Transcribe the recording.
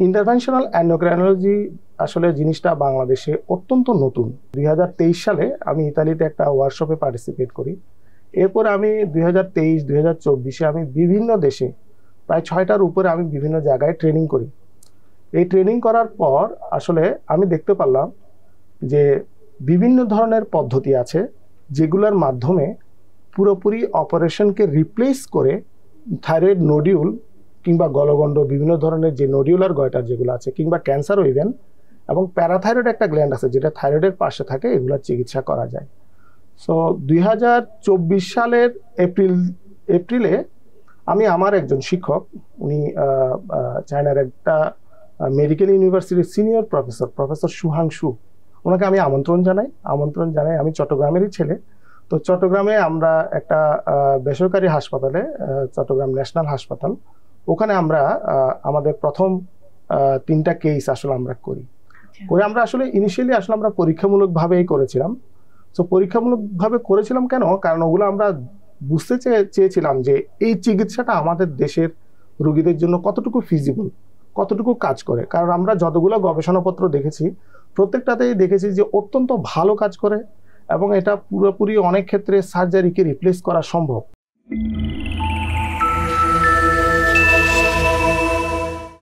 Interventional endocrinology আসলে জিনিসটা বাংলাদেশে অত্যন্ত নতুন। 2023 সালে আমি ইতালিতে একটা ওয়ার্কশপে পার্টিসিপেট করি। এরপর আমি 2023-2024 আমি বিভিন্ন দেশে প্রায় 6টার উপরে আমি বিভিন্ন জায়গায় ট্রেনিং করি। এই ট্রেনিং করার পর আসলে আমি দেখতে পারলাম যে বিভিন্ন ধরনের পদ্ধতি আছে যেগুলোর মাধ্যমে পুরোপুরি অপারেশনকে রিপ্লেস করে থাইরয়েড নোডিউল কিংবা গলগণ্ড বিভিন্ন ধরনের যে নোডিউলার গয়টার যেগুলো আছে কিংবা ক্যান্সারও ইভেন এবং প্যারাথাইরয়েড একটা গ্ল্যান্ড আছে যেটা থাইরয়েডের পাশে থাকে, এগুলোর চিকিৎসা করা যায়। সো 2024 সালের এপ্রিলে আমি আমার একজন শিক্ষক, উনি চায়নার একটা মেডিকেল ইউনিভার্সিটির সিনিয়র প্রফেসর সুহাংশু, ওনাকে আমি আমন্ত্রণ জানাই। আমি চট্টগ্রামেরই ছেলে। তো চট্টগ্রামে আমরা একটা বেসরকারি হাসপাতালে, চট্টগ্রাম ন্যাশনাল হাসপাতাল, ওখানে আমরা আমাদের প্রথম 3টা কেস আসলে আমরা করি। আমরা আসলে ইনিশিয়ালি আসলে আমরা পরীক্ষামূলকভাবেই করেছিলাম। তো পরীক্ষামূলকভাবে করেছিলাম কেন? কারণ ওগুলো আমরা বুঝতে চেয়েছিলাম যে এই চিকিৎসাটা আমাদের দেশের রোগীদের জন্য কতটুকু ফিজিবল, কতটুকু কাজ করে। কারণ আমরা যতগুলো গবেষণাপত্র দেখেছি প্রত্যেকটাতেই দেখেছি যে অত্যন্ত ভালো কাজ করে এবং এটা পুরোপুরি অনেক ক্ষেত্রে সার্জারিকে রিপ্লেস করা সম্ভব।